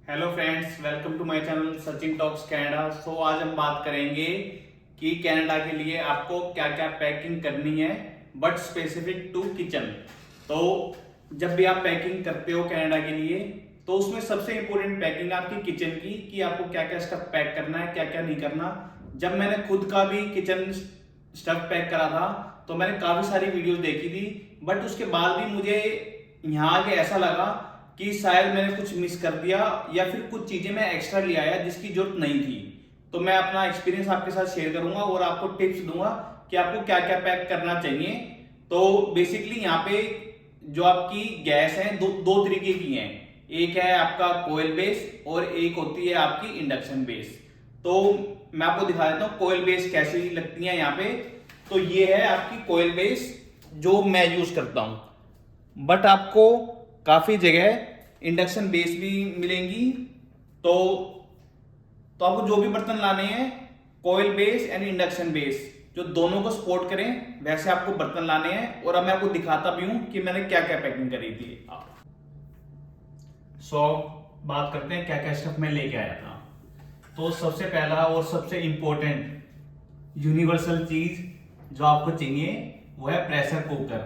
Hello friends, welcome to my channel Sachin talks Canada. So आज हम बात करेंगे कि कनाडा के लिए आपको क्या क्या पैकिंग करनी है, बट स्पेसिफिक टू किचन। तो जब भी आप पैकिंग करते हो कनाडा के लिए, तो उसमें सबसे इंपॉर्टेंट पैकिंग आपकी किचन की, कि आपको क्या क्या स्टफ पैक करना है, क्या क्या नहीं करना। जब मैंने खुद का भी किचन स्टफ पैक करा था, तो मैंने काफी सारी वीडियोस देखी थी, बट उसके बाद भी मुझे यहाँ आके ऐसा लगा कि शायद मैंने कुछ मिस कर दिया, या फिर कुछ चीजें मैं एक्स्ट्रा ले आया जिसकी जरूरत नहीं थी। तो मैं अपना एक्सपीरियंस आपके साथ शेयर करूंगा और आपको टिप्स दूंगा कि आपको क्या क्या पैक करना चाहिए। तो बेसिकली यहाँ पे जो आपकी गैस है दो दो तरीके की हैं। एक है आपका कोयल बेस और एक होती है आपकी इंडक्शन बेस। तो मैं आपको दिखा देता हूँ कोयल बेस कैसी लगती है यहाँ पे। तो ये है आपकी कोयल बेस जो मैं यूज करता हूँ, बट आपको काफी जगह इंडक्शन बेस भी मिलेंगी। तो तो आपको जो भी बर्तन लाने हैं, कोयल बेस एंड इंडक्शन बेस, जो दोनों को सपोर्ट करें वैसे आपको बर्तन लाने हैं। और अब मैं आपको दिखाता भी हूं कि मैंने क्या क्या पैकिंग करी थी। सो बात करते हैं क्या क्या स्टफ मैं लेके आया था। तो सबसे पहला और सबसे इंपॉर्टेंट यूनिवर्सल चीज जो आपको चाहिए वो है प्रेशर कुकर।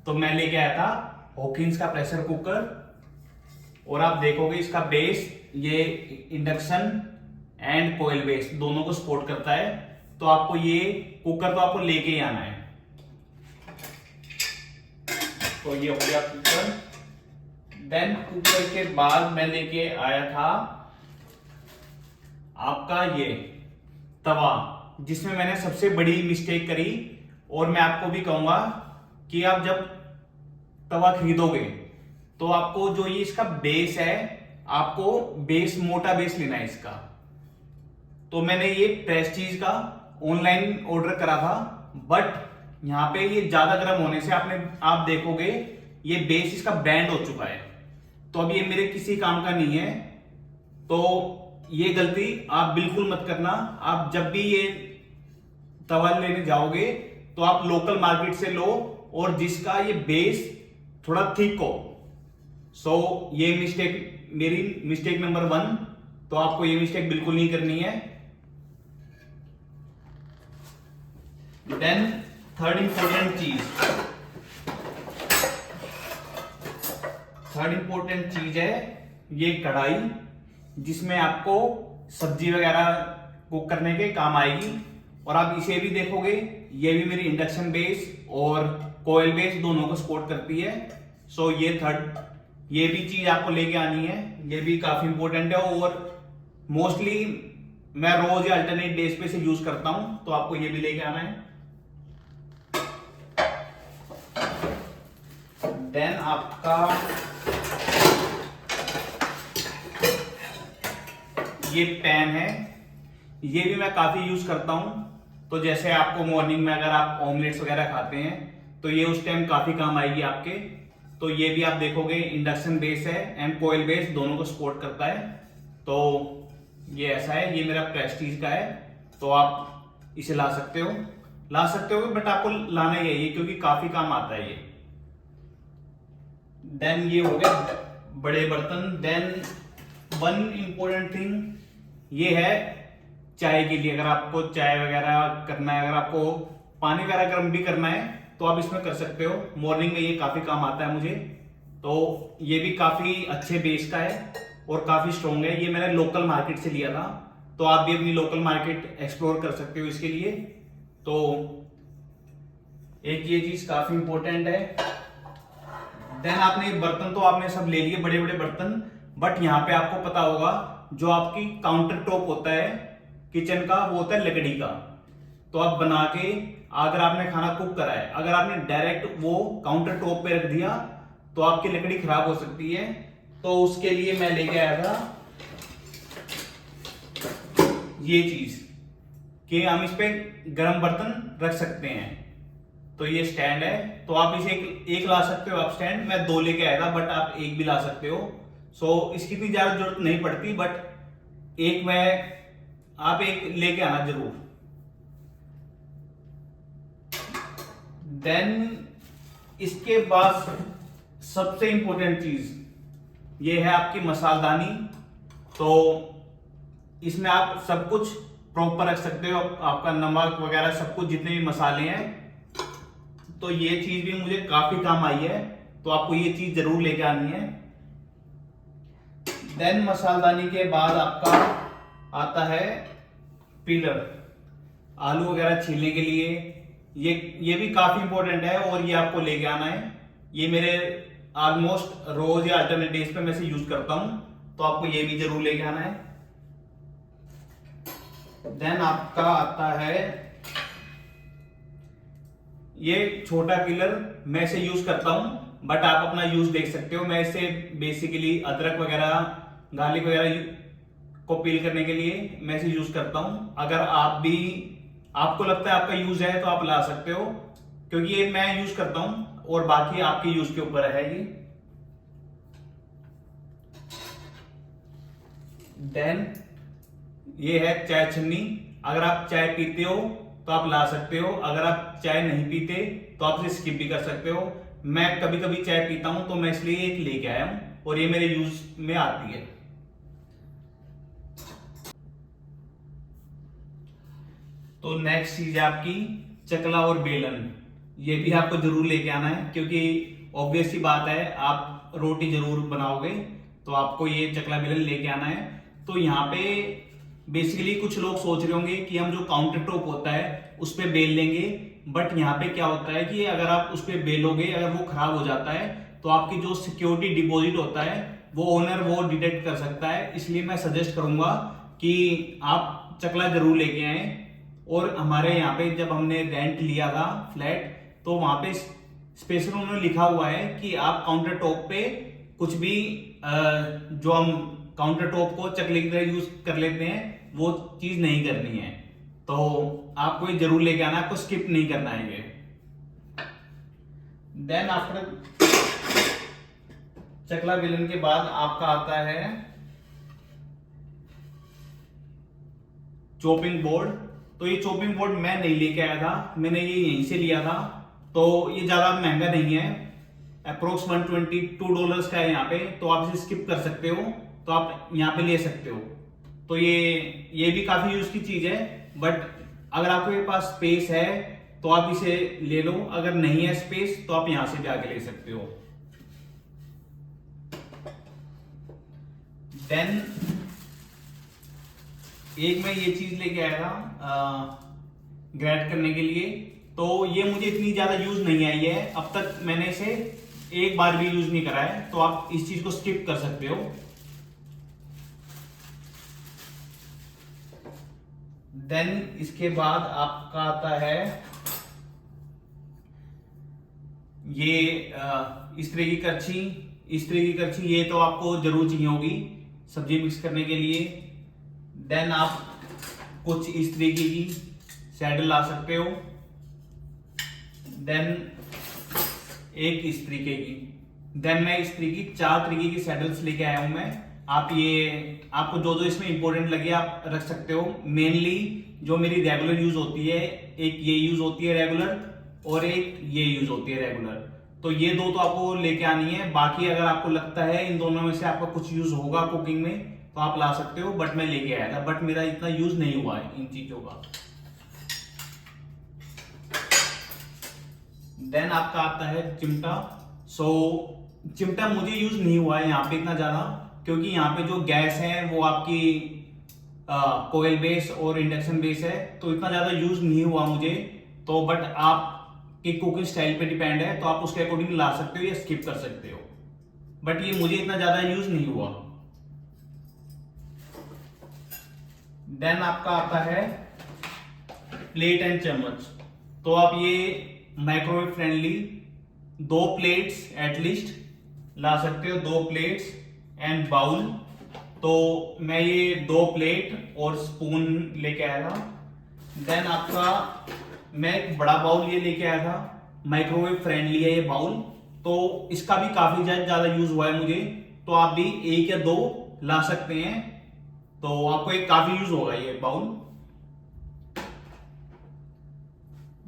तो मैं लेके आया था हॉकिंस का प्रेशर कुकर। और आप देखोगे इसका बेस ये इंडक्शन एंड कोयल बेस दोनों को सपोर्ट करता है। तो आपको ये कुकर तो आपको लेके ही आना है। तो ये हो गया कुकर। देन कुकर के बाद मैं लेके आया था आपका ये तवा, जिसमें मैंने सबसे बड़ी मिस्टेक करी। और मैं आपको भी कहूंगा कि आप जब तवा खरीदोगे तो आपको जो ये इसका बेस है, आपको बेस मोटा बेस लेना है इसका। तो मैंने ये प्रेस्टीज का ऑनलाइन ऑर्डर करा था, बट यहां पे ये ज्यादा गर्म होने से आप देखोगे ये बेस इसका बैंड हो चुका है। तो अब ये मेरे किसी काम का नहीं है। तो ये गलती आप बिल्कुल मत करना। आप जब भी ये तवा लेने जाओगे तो आप लोकल मार्केट से लो, और जिसका ये बेस थोड़ा थिक हो। सो ये मिस्टेक मेरी मिस्टेक नंबर 1। तो आपको ये मिस्टेक बिल्कुल नहीं करनी है। देन थर्ड इंपॉर्टेंट चीज है ये कढ़ाई, जिसमें आपको सब्जी वगैरह कुक करने के काम आएगी। और आप इसे भी देखोगे, ये भी मेरी इंडक्शन बेस और कोयल बेस दोनों को सपोर्ट करती है। सो ये भी चीज आपको लेके आनी है। ये भी काफी इंपॉर्टेंट है, और मोस्टली मैं रोज या अल्टरनेट डेज पे से यूज करता हूं। तो आपको ये भी लेके आना है। देन आपका ये पैन है, ये भी मैं काफी यूज करता हूं। तो जैसे आपको मॉर्निंग में अगर आप ऑमलेट्स वगैरह खाते हैं तो ये उस टाइम काफी काम आएगी आपके। तो ये भी आप देखोगे इंडक्शन बेस है एंड कोयल बेस दोनों को सपोर्ट करता है। तो ये ऐसा है, ये मेरा प्रेस्टीज का है। तो आप इसे ला सकते हो बट आपको लाना ही है ये, क्योंकि काफी काम आता है ये। देन ये हो गए बड़े बर्तन। देन वन इंपॉर्टेंट थिंग ये है चाय के लिए। अगर आपको चाय वगैरह करना है, अगर आपको पानी वगैरह गर्म भी करना है तो आप इसमें कर सकते हो। मॉर्निंग में ये काफी काम आता है मुझे। तो ये भी काफी अच्छे बेस का है और काफी स्ट्रॉन्ग है। ये मैंने लोकल मार्केट से लिया था। तो आप भी अपनी लोकल मार्केट एक्सप्लोर कर सकते हो इसके लिए। तो एक ये चीज काफी इंपॉर्टेंट है। देन आपने बर्तन तो आपने सब ले लिए, बड़े बड़े बर्तन। बट यहाँ पे आपको पता होगा जो आपकी काउंटर टॉप होता है किचन का, वो होता है लकड़ी का। तो आप बना के अगर आपने खाना कुक करा है, अगर आपने डायरेक्ट वो काउंटर टॉप पे रख दिया तो आपकी लकड़ी खराब हो सकती है। तो उसके लिए मैं लेके आया था ये चीज, कि हम इस पे गर्म बर्तन रख सकते हैं। तो ये स्टैंड है। तो आप इसे एक ला सकते हो आप स्टैंड। मैं 2 लेके आया था, बट आप एक भी ला सकते हो। सो इसकी इतनी ज्यादा जरूरत नहीं पड़ती, बट आप एक लेके आना जरूर। देन इसके बाद सबसे इंपॉर्टेंट चीज ये है आपकी मसालदानी। तो इसमें आप सब कुछ प्रॉपर रख सकते हो, आपका नमक वगैरह सब कुछ जितने भी मसाले हैं। तो ये चीज भी मुझे काफी काम आई है, तो आपको ये चीज जरूर लेके आनी है। देन मसालदानी के बाद आपका आता है पीलर, आलू वगैरह छीलने के लिए। ये भी काफी इंपॉर्टेंट है और ये आपको लेके आना है। ये मेरे ऑलमोस्ट रोज या अल्टरनेट डेज पे मैं इसे यूज करता हूं, तो आपको ये भी जरूर लेके आना है। देन आपका आता है ये छोटा पीलर, मैं इसे यूज करता हूं, बट आप अपना यूज देख सकते हो। मैं इसे बेसिकली अदरक वगैरह, गार्लिक वगैरह को पील करने के लिए मैं इसे यूज करता हूं। अगर आपको लगता है आपका यूज है तो आप ला सकते हो, क्योंकि ये मैं यूज करता हूं और बाकी आपके यूज के ऊपर है ये। देन ये है चाय छन्नी। अगर आप चाय पीते हो तो आप ला सकते हो, अगर आप चाय नहीं पीते तो आप इसे स्किप भी कर सकते हो। मैं कभी कभी चाय पीता हूं तो मैं इसलिए एक लेके आया हूं और ये मेरे यूज में आती है। तो नेक्स्ट चीज है आपकी चकला और बेलन। ये भी आपको जरूर लेके आना है, क्योंकि ऑब्वियस सी बात है आप रोटी जरूर बनाओगे, तो आपको ये चकला बेलन लेके आना है। तो यहाँ पे बेसिकली कुछ लोग सोच रहे होंगे कि हम जो काउंटर टॉप होता है उस पर बेल लेंगे, बट यहाँ पे क्या होता है कि अगर आप उस पर बेलोगे, अगर वो खराब हो जाता है तो आपकी जो सिक्योरिटी डिपॉजिट होता है वो ओनर वो डिटेक्ट कर सकता है। इसलिए मैं सजेस्ट करूंगा कि आप चकला जरूर लेके आए। और हमारे यहाँ पे जब हमने रेंट लिया था फ्लैट, तो वहां पे स्पेशल उन्होंने लिखा हुआ है कि आप काउंटर टॉप पे कुछ भी जो हम काउंटर टॉप को चकले की तरह यूज कर लेते हैं वो चीज नहीं करनी है। तो आपको ये जरूर लेके आना, आपको स्किप नहीं करना है ये। देन आफ्टर चकला बेलन के बाद आपका आता है चॉपिंग बोर्ड। तो ये चॉपिंग बोर्ड मैं नहीं लेके आया था, मैंने ये यहीं से लिया था। तो ये ज्यादा महंगा नहीं है, अप्रोक्स $122 का है यहाँ पे, तो आप इसे स्किप कर सकते हो, तो आप यहाँ पे ले सकते हो। तो ये भी काफी यूज की चीज है, बट अगर आपके पास स्पेस है तो आप इसे ले लो, अगर नहीं है स्पेस तो आप यहां से भी आके ले सकते हो। देन एक मैं ये चीज लेके आया था ग्रेट करने के लिए, तो ये मुझे इतनी ज्यादा यूज नहीं आई है, अब तक मैंने इसे एक बार भी यूज नहीं करा है, तो आप इस चीज को स्किप कर सकते हो। देन इसके बाद आपका आता है ये इस तरह की करछी। इस तरह की करछी ये तो आपको जरूर चाहिए होगी सब्जी मिक्स करने के लिए। देन आप कुछ इस तरीके की सैडल ला सकते हो। देन एक इस तरीके की, देन मैं इस तरीके की 4 तरीके की सैडल्स लेके आया हूं मैं। आपको जो जो इसमें इंपॉर्टेंट लगे आप रख सकते हो। मेनली जो मेरी रेगुलर यूज होती है, एक ये यूज होती है रेगुलर और एक ये यूज होती है रेगुलर, तो ये दो तो आपको लेके आनी है। बाकी अगर आपको लगता है इन दोनों में से आपका कुछ यूज होगा कुकिंग में तो आप ला सकते हो, बट मैं लेके आया था, बट मेरा इतना यूज नहीं हुआ है इन चीजों का। देन आपका आता है चिमटा। चिमटा मुझे यूज नहीं हुआ है यहाँ पे इतना ज्यादा, क्योंकि यहाँ पे जो गैस है वो आपकी कोयल बेस और इंडक्शन बेस है, तो इतना ज्यादा यूज नहीं हुआ मुझे। तो बट आपकी कुकिंग स्टाइल पे डिपेंड है, तो आप उसके अकॉर्डिंग ला सकते हो या स्किप कर सकते हो, बट ये मुझे इतना ज्यादा यूज नहीं हुआ। देन आपका आता है प्लेट एंड चम्मच। तो आप ये माइक्रोवेव फ्रेंडली 2 प्लेट्स एटलीस्ट ला सकते हो, 2 प्लेट्स एंड बाउल। तो मैं ये 2 प्लेट और स्पून लेके आया था। देन आपका मैं एक बड़ा बाउल ये लेके आया था, माइक्रोवेव फ्रेंडली है ये बाउल, तो इसका भी काफी ज्यादा यूज हुआ है मुझे, तो आप भी 1 या 2 ला सकते हैं, तो आपको एक काफी यूज होगा ये बाउल।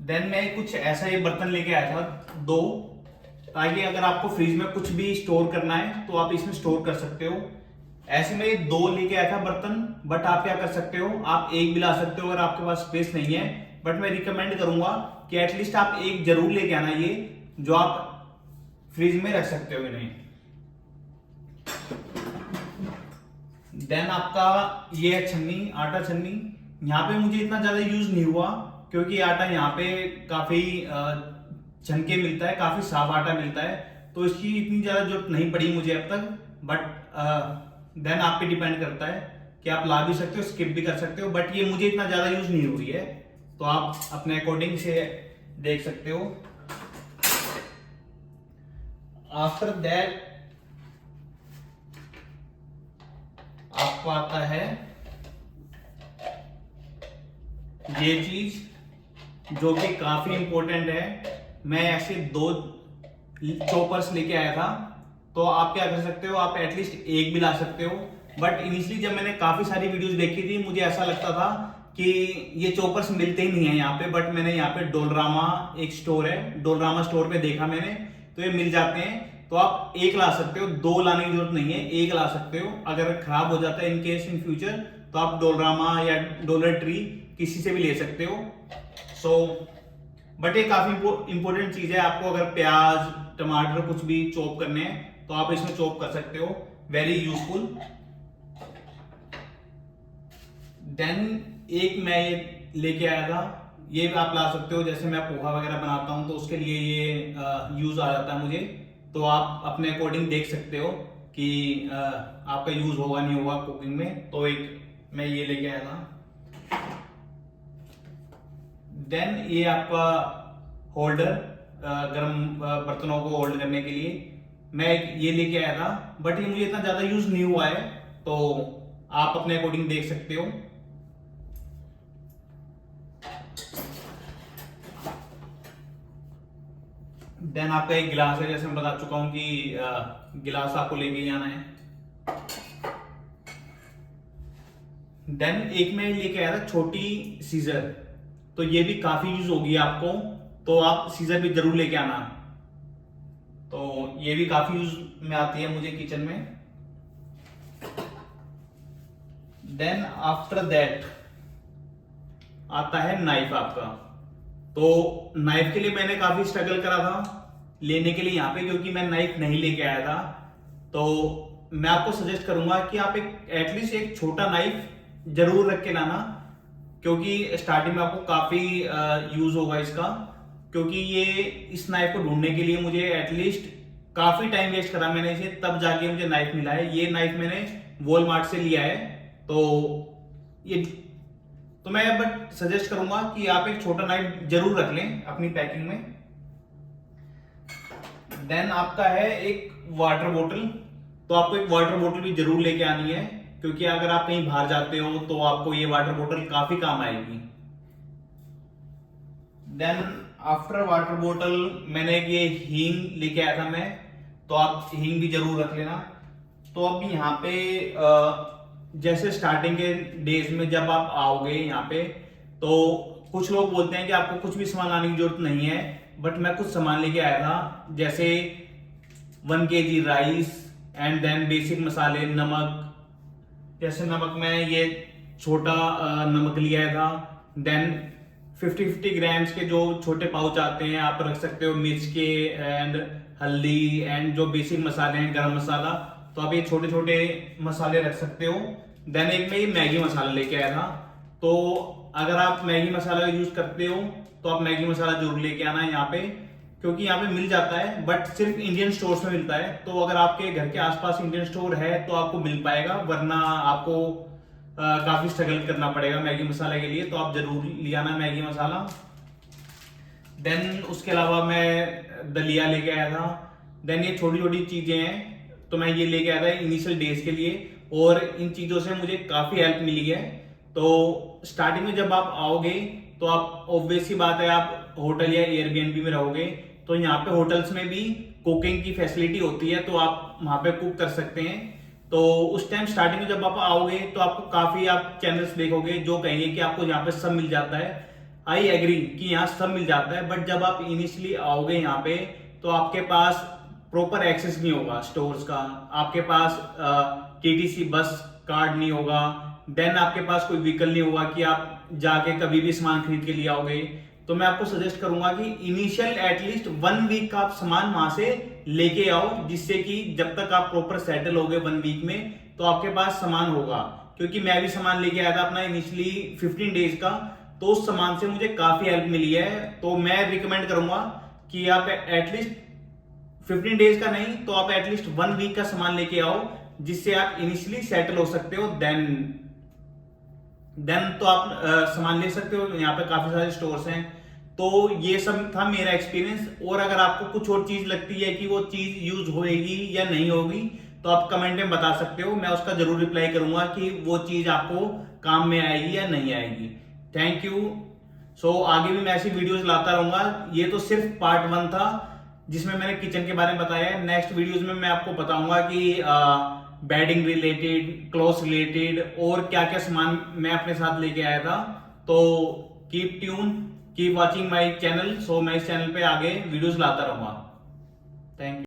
देन मैं कुछ ऐसा ये बर्तन लेके आया था 2, ताकि अगर आपको फ्रिज में कुछ भी स्टोर करना है तो आप इसमें स्टोर कर सकते हो। ऐसे में 2 लेके आया था बर्तन, बट आप क्या कर सकते हो, आप एक भी ला सकते हो अगर आपके पास स्पेस नहीं है। बट मैं रिकमेंड करूंगा कि एटलीस्ट आप एक जरूर लेके आना, ये जो आप फ्रिज में रख सकते हो इन्हें। देन आपका ये है छन्नी, आटा छन्नी। यहाँ पे मुझे इतना ज्यादा यूज नहीं हुआ क्योंकि आटा यहाँ पे काफी छन के मिलता है, काफी साफ आटा मिलता है, तो इसकी इतनी ज्यादा जरूरत नहीं पड़ी मुझे अब तक। बट देन आप पे डिपेंड करता है कि आप ला भी सकते हो, स्किप भी कर सकते हो, बट ये मुझे इतना ज्यादा यूज नहीं हुई है, तो आप अपने अकॉर्डिंग से देख सकते हो। आफ्टर दैट आपको आता है ये चीज जो कि काफी इंपॉर्टेंट है। मैं ऐसे 2 चॉपर्स लेके आया था, तो आप क्या कर सकते हो, आप एटलीस्ट एक भी ला सकते हो। बट इनिशियली जब मैंने काफी सारी वीडियोस देखी थी, मुझे ऐसा लगता था कि ये चॉपर्स मिलते ही नहीं है यहाँ पे, बट मैंने यहाँ पे डोलरामा एक स्टोर है, डोलरामा स्टोर पे देखा मैंने, तो ये मिल जाते हैं। तो आप एक ला सकते हो, 2 लाने की जरूरत नहीं है, एक ला सकते हो। अगर खराब हो जाता है इन केस इन फ्यूचर, तो आप डोलरामा या डॉलर ट्री किसी से भी ले सकते हो। बट ये काफी इंपॉर्टेंट चीज है। आपको अगर प्याज टमाटर कुछ भी चॉप करने हैं तो आप इसमें चॉप कर सकते हो, वेरी यूजफुल। देन एक मैं ये लेके आया था, ये भी आप ला सकते हो। जैसे मैं पोहा वगैरह बनाता हूं तो उसके लिए ये यूज आ जाता है मुझे, तो आप अपने अकॉर्डिंग देख सकते हो कि आपका यूज होगा नहीं होगा कुकिंग में। तो एक मैं ये लेके आया था। देन ये आपका होल्डर, गर्म बर्तनों को होल्ड करने के लिए मैं ये लेके आया था, बट ये मुझे इतना ज्यादा यूज नहीं हुआ है, तो आप अपने अकॉर्डिंग देख सकते हो। देन आपका एक गिलास है, जैसे मैं बता चुका हूं कि गिलास आपको लेके ही आना है। देन एक मैं लेके आया था छोटी सीजर, तो ये भी काफी यूज होगी आपको, तो आप सीजर भी जरूर लेके आना। तो ये भी काफी यूज में आती है मुझे किचन में। देन आफ्टर दैट आता है नाइफ आपका। तो नाइफ के लिए मैंने काफी स्ट्रगल करा था लेने के लिए यहाँ पे, क्योंकि मैं नाइफ नहीं लेके आया था। तो मैं आपको सजेस्ट करूंगा कि आप एक एटलीस्ट एक छोटा नाइफ जरूर रख के लाना, क्योंकि स्टार्टिंग में आपको काफी यूज होगा इसका। क्योंकि ये इस नाइफ को ढूंढने के लिए मुझे एटलीस्ट काफी टाइम वेस्ट करा मैंने इसे, तब जाके मुझे नाइफ मिला है। ये नाइफ मैंने वॉलमार्ट से लिया है, तो ये तो मैं बट सजेस्ट करूंगा कि आप एक छोटा नाइफ जरूर रख लें अपनी पैकिंग में। देन आपका है एक वाटर बोतल, तो आपको एक वाटर बोतल भी जरूर लेके आनी है, क्योंकि अगर आप कहीं बाहर जाते हो तो आपको ये वाटर बोतल काफी काम आएगी। देन आफ्टर वाटर बोतल मैंने ये हींग लेके आया था मैं, तो आप हींग भी जरूर रख लेना। तो अब यहाँ पे जैसे स्टार्टिंग के डेज में जब आप आओगे यहाँ पे, तो कुछ लोग बोलते हैं कि आपको कुछ भी सामान लाने की जरूरत नहीं है, बट मैं कुछ सामान लेके आया था। जैसे 1 kg rice and then basic मसाले, नमक। जैसे नमक में ये छोटा नमक लिया था। देन 50-50 ग्राम्स के जो छोटे पाउच आते हैं आप रख सकते हो, मिर्च के एंड हल्दी एंड जो बेसिक मसाले हैं, गरम मसाला, तो आप ये छोटे छोटे मसाले रख सकते हो। देन एक मैं ये मैगी मसाला लेके आया था, तो अगर आप मैगी मसाला यूज करते हो तो आप मैगी मसाला जरूर लेके आना है यहाँ पे, क्योंकि यहाँ पे मिल जाता है, बट सिर्फ इंडियन स्टोर्स में मिलता है। तो अगर आपके घर के आसपास इंडियन स्टोर है तो आपको मिल पाएगा, वरना आपको काफी स्ट्रगल करना पड़ेगा मैगी मसाला के लिए, तो आप जरूर ले आना मैगी मसाला। देन उसके अलावा मैं दलिया लेके आया था। देन ये छोटी छोटी चीजें हैं, तो मैं ये लेके आया था इनिशियल डेज के लिए, और इन चीजों से मुझे काफी हेल्प मिली है। तो स्टार्टिंग में जब आप आओगे तो आप ऑब्वियस सी बात है, आप होटल या एयरबीएनबी में रहोगे, तो यहाँ पे होटल्स में भी कुकिंग की फैसिलिटी होती है, तो आप वहां पे कुक कर सकते हैं। तो उस टाइम स्टार्टिंग में जब आप आओगे तो आपको काफी आप चैनल्स देखोगे जो कहेंगे कि आपको यहाँ पे सब मिल जाता है। आई एग्री कि यहाँ सब मिल जाता है, बट जब आप इनिशियली आओगे यहाँ पे तो आपके पास प्रॉपर एक्सेस नहीं होगा स्टोर्स का, आपके पास टीटीसी बस कार्ड नहीं होगा, देन आपके पास कोई व्हीकल नहीं होगा कि आप जाके कभी भी सामान खरीद के लिए आओगे, तो मैं आपको सजेस्ट करूंगा कि इनिशियल एटलीस्ट 1 वीक का आप सामान वहां से लेके आओ, जिससे कि जब तक आप प्रॉपर सेटल हो गए 1 वीक में तो आपके पास सामान होगा। क्योंकि मैं भी सामान लेके आया था अपना इनिशियली 15 डेज का, तो उस सामान से मुझे काफी हेल्प मिली है। तो मैं रिकमेंड करूंगा कि आप एटलीस्ट 15 डेज का नहीं तो आप एटलीस्ट 1 वीक का सामान लेके आओ, जिससे आप इनिशियली सेटल हो सकते हो। देन तो आप सामान ले सकते हो। यहाँ पे काफी सारे स्टोर्स हैं। तो ये सब था मेरा एक्सपीरियंस। और अगर आपको कुछ और चीज लगती है कि वो चीज यूज होएगी या नहीं होगी, तो आप कमेंट में बता सकते हो, मैं उसका जरूर रिप्लाई करूंगा कि वो चीज आपको काम में आएगी या नहीं आएगी। Thank you. सो आगे भी मैं ऐसी वीडियोस लाता रहूंगा। ये तो सिर्फ पार्ट 1 था जिसमें मैंने किचन के बारे में बताया है। नेक्स्ट वीडियोस में मैं आपको बताऊंगा कि बेडिंग रिलेटेड, क्लोथ्स रिलेटेड और क्या क्या सामान मैं अपने साथ लेके आया था। तो keep tune, keep watching my channel. So मैं इस चैनल पे आगे वीडियोस लाता रहूंगा। Thank you.